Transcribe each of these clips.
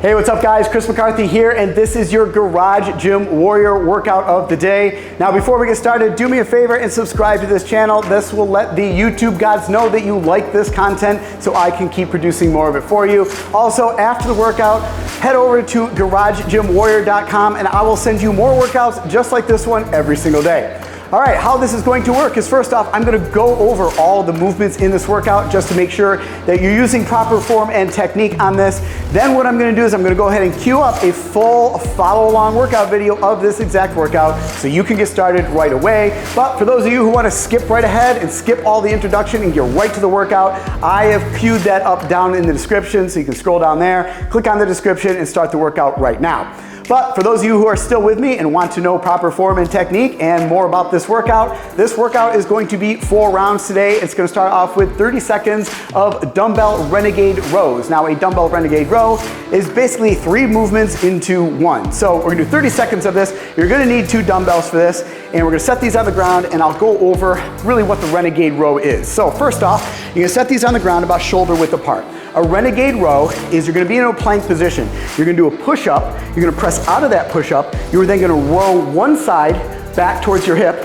Hey, what's up guys? Chris McCarthy here, and this is your Garage Gym Warrior workout of the day. Now before we get started, do me a favor and subscribe to this channel. This will let the YouTube gods know that you like this content so I can keep producing more of it for you. Also, after the workout, head over to GarageGymWarrior.com and I will send you more workouts just like this one every single day. All right, how this is going to work is first off, I'm gonna go over all the movements in this workout just to make sure that you're using proper form and technique on this. Then what I'm gonna do is I'm gonna go ahead and queue up a full follow along workout video of this exact workout so you can get started right away. But for those of you who wanna skip right ahead and skip all the introduction and get right to the workout, I have queued that up down in the description so you can scroll down there, click on the description and start the workout right now. But for those of you who are still with me and want to know proper form and technique and more about this workout is going to be 4 rounds today. It's going to start off with 30 seconds of dumbbell renegade rows. Now a dumbbell renegade row is basically 3 movements into 1. So we're going to do 30 seconds of this. You're going to need 2 dumbbells for this, and we're going to set these on the ground and I'll go over really what the renegade row is. So first off, you're going to set these on the ground about shoulder width apart. A renegade row is you're gonna be in a plank position. You're gonna do a push-up, you're gonna press out of that push-up, you're then gonna row one side back towards your hip,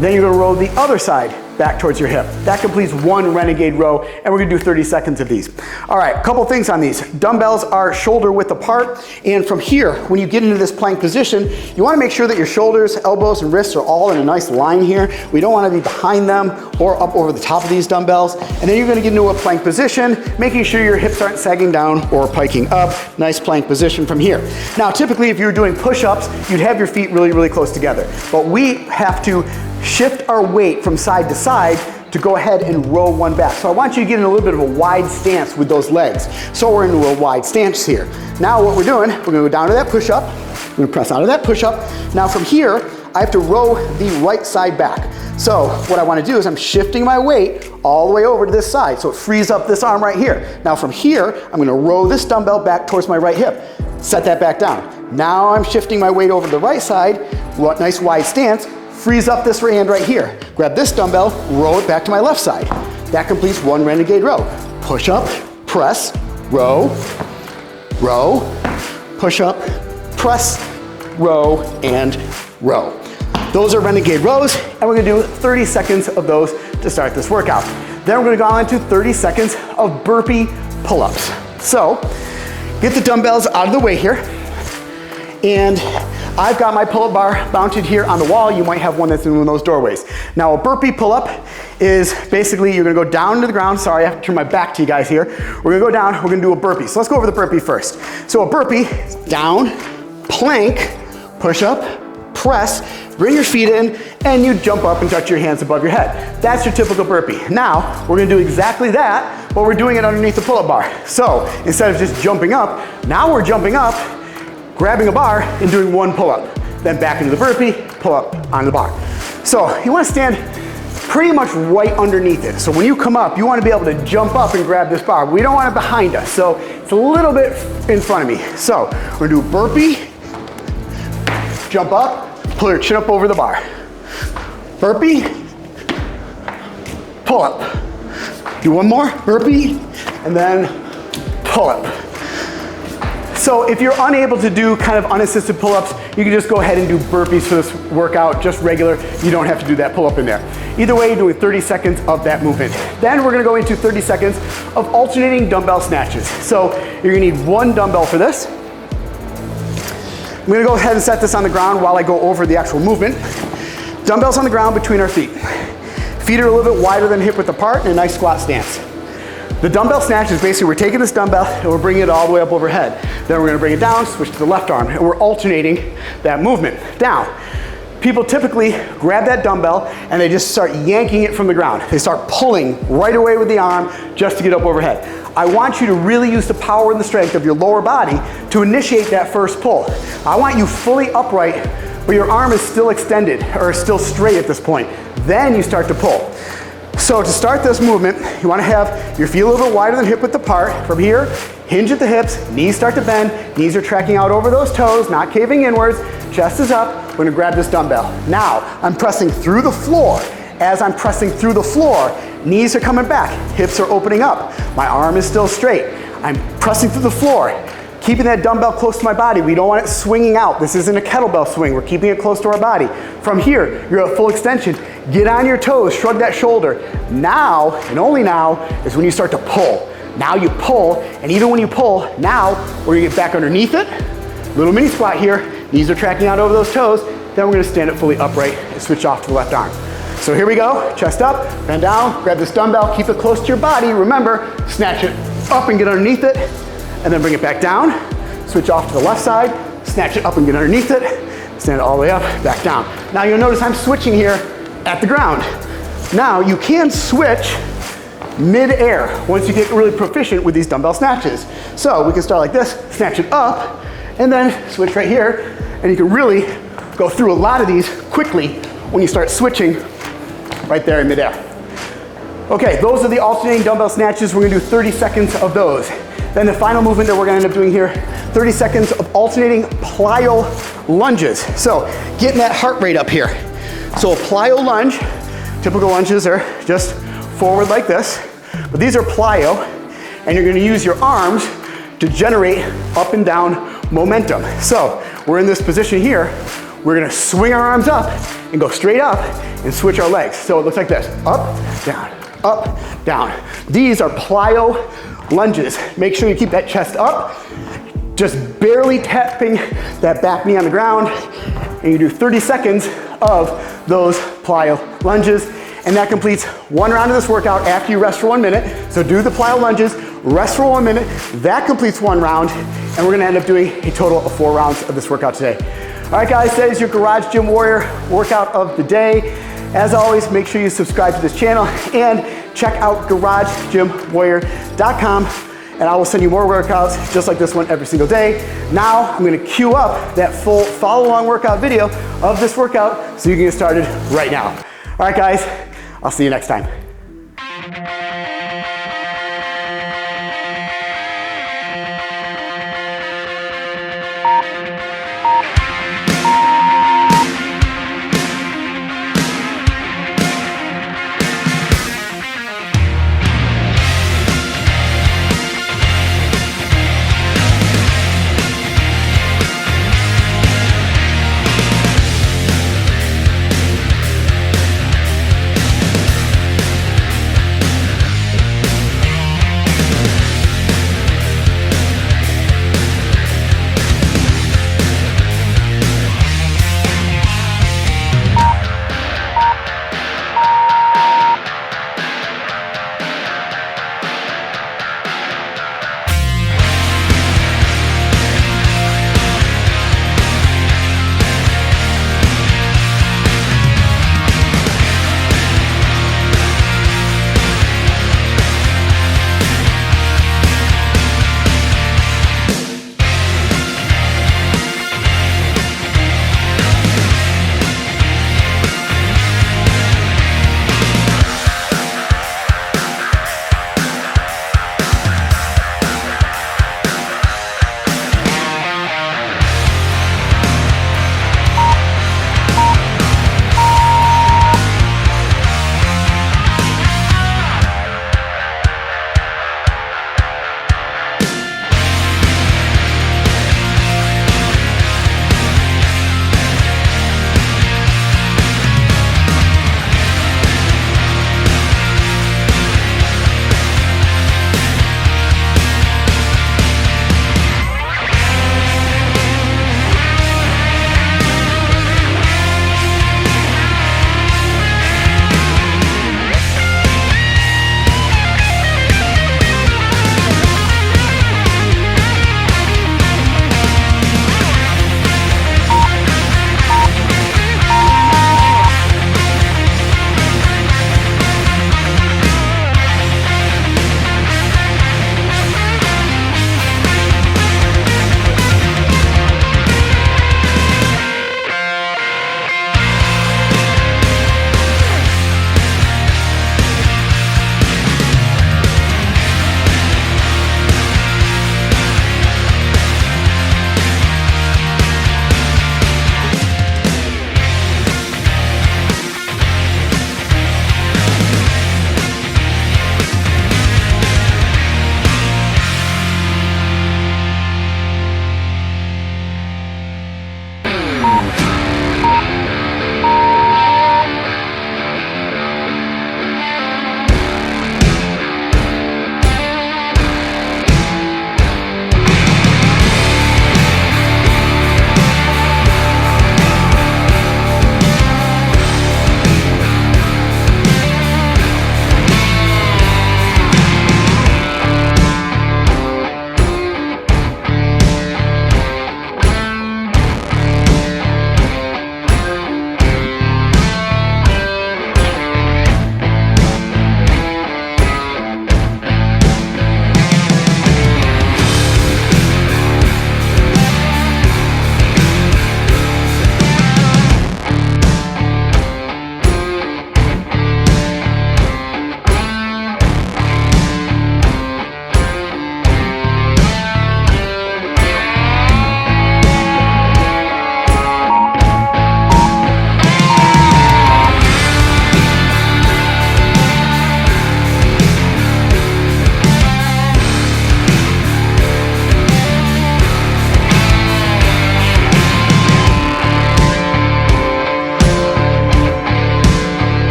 then you're gonna row the other side back towards your hip. That completes 1 renegade row, and we're gonna do 30 seconds of these. All right, a couple things on these. Dumbbells are shoulder width apart, and from here, when you get into this plank position, you wanna make sure that your shoulders, elbows, and wrists are all in a nice line here. We don't wanna be behind them or up over the top of these dumbbells. And then you're gonna get into a plank position, making sure your hips aren't sagging down or piking up. Nice plank position from here. Now, typically, if you're doing push-ups, you'd have your feet really, really close together. But we have to shift our weight from side to side to go ahead and row one back. So I want you to get in a little bit of a wide stance with those legs. So we're into a wide stance here. Now what we're doing, we're gonna go down to that push-up. We're gonna press out of that push-up. Now from here, I have to row the right side back. So what I wanna do is I'm shifting my weight all the way over to this side. So it frees up this arm right here. Now from here, I'm gonna row this dumbbell back towards my right hip. Set that back down. Now I'm shifting my weight over to the right side, nice wide stance, frees up this hand right here. Grab this dumbbell, row it back to my left side. That completes 1 renegade row. Push up, press, row, row, push up, press, row, and row. Those are renegade rows, and we're gonna do 30 seconds of those to start this workout. Then we're gonna go on to 30 seconds of burpee pull-ups. So, get the dumbbells out of the way here, and I've got my pull-up bar mounted here on the wall. You might have one that's in one of those doorways. Now a burpee pull-up is basically you're gonna go down to the ground. Sorry, I have to turn my back to you guys here. We're gonna go down, we're gonna do a burpee. So let's go over the burpee first. So a burpee is down, plank, push up, press, bring your feet in, and you jump up and touch your hands above your head. That's your typical burpee. Now, we're gonna do exactly that, but we're doing it underneath the pull-up bar. So instead of just jumping up, now we're jumping up, grabbing a bar and doing 1 pull-up. Then back into the burpee, pull up on the bar. So you wanna stand pretty much right underneath it. So when you come up, you wanna be able to jump up and grab this bar. We don't want it behind us, so it's a little bit in front of me. So we're gonna do a burpee, jump up, pull your chin up over the bar. Burpee, pull up. Do 1 more, burpee, and then pull up. So if you're unable to do kind of unassisted pull-ups, you can just go ahead and do burpees for this workout, just regular. You don't have to do that pull-up in there. Either way, you're doing 30 seconds of that movement. Then we're gonna go into 30 seconds of alternating dumbbell snatches. So you're gonna need 1 dumbbell for this. I'm gonna go ahead and set this on the ground while I go over the actual movement. Dumbbells on the ground between our feet. Feet are a little bit wider than hip width apart in a nice squat stance. The dumbbell snatch is basically we're taking this dumbbell and we're bringing it all the way up overhead. Then we're gonna bring it down, switch to the left arm, and we're alternating that movement. Now, people typically grab that dumbbell and they just start yanking it from the ground. They start pulling right away with the arm just to get up overhead. I want you to really use the power and the strength of your lower body to initiate that first pull. I want you fully upright, but your arm is still extended or still straight at this point. Then you start to pull. So to start this movement, you want to have your feet a little bit wider than hip width apart. From here, hinge at the hips, knees start to bend, knees are tracking out over those toes, not caving inwards, chest is up. We're going to grab this dumbbell. Now, I'm pressing through the floor. As I'm pressing through the floor, knees are coming back, hips are opening up, my arm is still straight. I'm pressing through the floor, keeping that dumbbell close to my body. We don't want it swinging out. This isn't a kettlebell swing. We're keeping it close to our body. From here, you're at full extension. Get on your toes, shrug that shoulder. Now, and only now, is when you start to pull. Now you pull, and even when you pull, now we're gonna get back underneath it. Little mini squat here. Knees are tracking out over those toes. Then we're gonna stand it fully upright and switch off to the left arm. So here we go, chest up, bend down, grab this dumbbell, keep it close to your body. Remember, snatch it up and get underneath it, and then bring it back down. Switch off to the left side, snatch it up and get underneath it, stand it all the way up, back down. Now you'll notice I'm switching here at the ground. Now you can switch mid-air once you get really proficient with these dumbbell snatches. So we can start like this, snatch it up, and then switch right here, and you can really go through a lot of these quickly when you start switching right there in midair. Okay, those are the alternating dumbbell snatches. We're gonna do 30 seconds of those. Then the final movement that we're gonna end up doing here, 30 seconds of alternating plyo lunges. So getting that heart rate up here. So a plyo lunge, typical lunges are just forward like this, but these are plyo, and you're gonna use your arms to generate up and down momentum. So we're in this position here. We're gonna swing our arms up and go straight up and switch our legs. So it looks like this, up, down. These are plyo lunges. Make sure you keep that chest up, just barely tapping that back knee on the ground, and you do 30 seconds of those plyo lunges, and that completes one round of this workout after you rest for 1 minute. So do the plyo lunges, rest for 1 minute, that completes one round, and we're gonna end up doing a total of 4 rounds of this workout today. All right guys, that is your Garage Gym Warrior workout of the day. As always, make sure you subscribe to this channel and check out GarageGymWarrior.com, and I will send you more workouts just like this one every single day. Now I'm gonna queue up that full follow-along workout video of this workout so you can get started right now. All right guys, I'll see you next time.